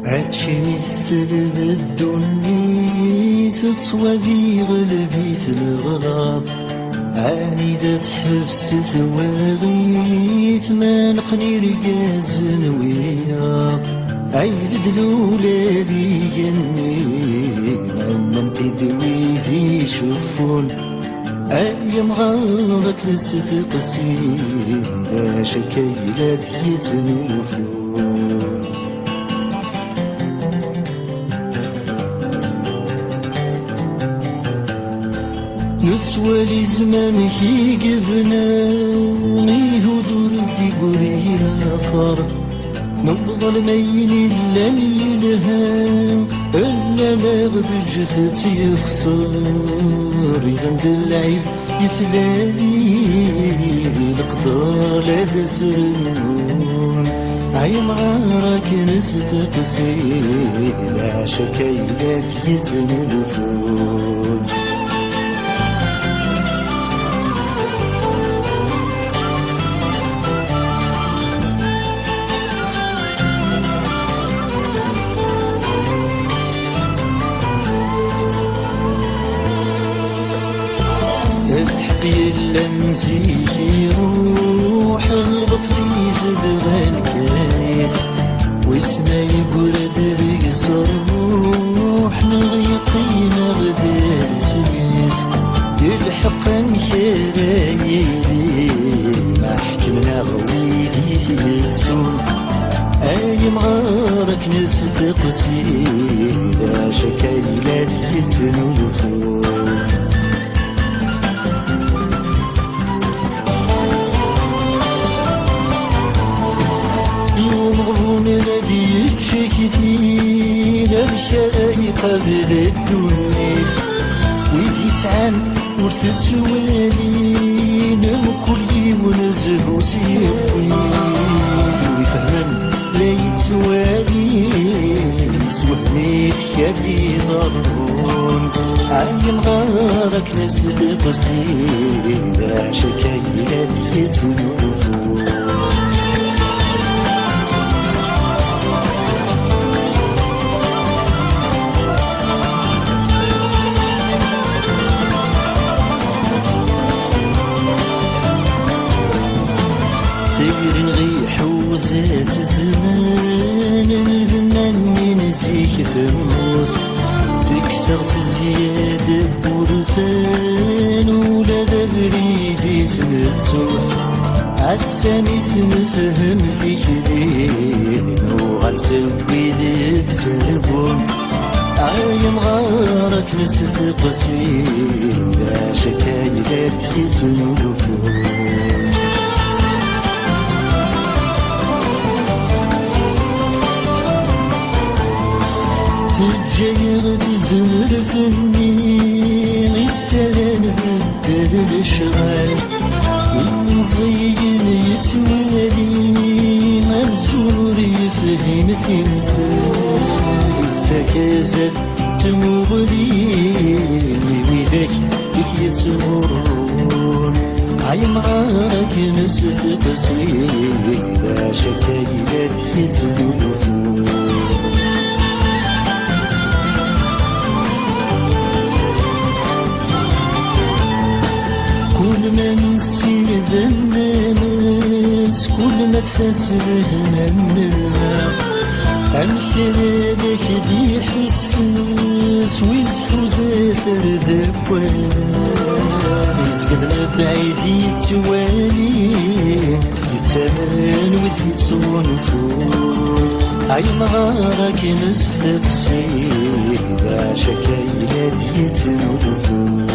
عاشني السلب الدني تتصوابي غلبيت الغراب عنيدة حبس ثواغيت ما نقني رجاز نويا عيبد الولادي جني عمان تدوي ذي شفون أيام غارك نستقسي لا شكايلات يتنوفون نتوالي زمان كي قبنا يهدر دي قريرا فار نبض المين لم يلهام أنا بجثت يخسر يغند العيب يفلالي القدر لا سرنون عين عارك نستقسي لا شكايلات يتنلفون إلا نزيك روح هبط لي زد غالكاس واسمع يقول دريس الروح نغيقينا غدا سميس يلحق مشرايلي ما حكمنا غويدي تسون أي مغارك نستقسي لا شكايلات يتنلفون شكتي لبشاي قبل الدنيا ويدي سعان ورثت سوالي نمكلي ونزهو سيبوي ويفهمن لا يتوالي سوهنيت كادي ضرون عين غارك نستقسي لا شكايلات يتنوفون تقرن غيح وزات زمان البنان نزيك ثموث تكسرت زيادة بورفان ولا دبريدي سمتوث عالساني سنفهم فكرين وغنسوي ذي التلفون عايم غارك نستقسي لا شكايلات يتنلفون تجاير تزرفني غسالان بدل الشغال والمزين يتوالي منزور يفهم تمثال سكازل تمغلي وذاك يتمرون عين عارك نستقسي لا شكايلات يتنلفون كل ما نسير ذا الناس كل ما تسره من الماء أمثالك دي حساس ويدحوزا فرد بوالناس قدنا بعيد يتوالي يتمن ويتنفون عين غارك نستقسي لا شكايلات يتنلفون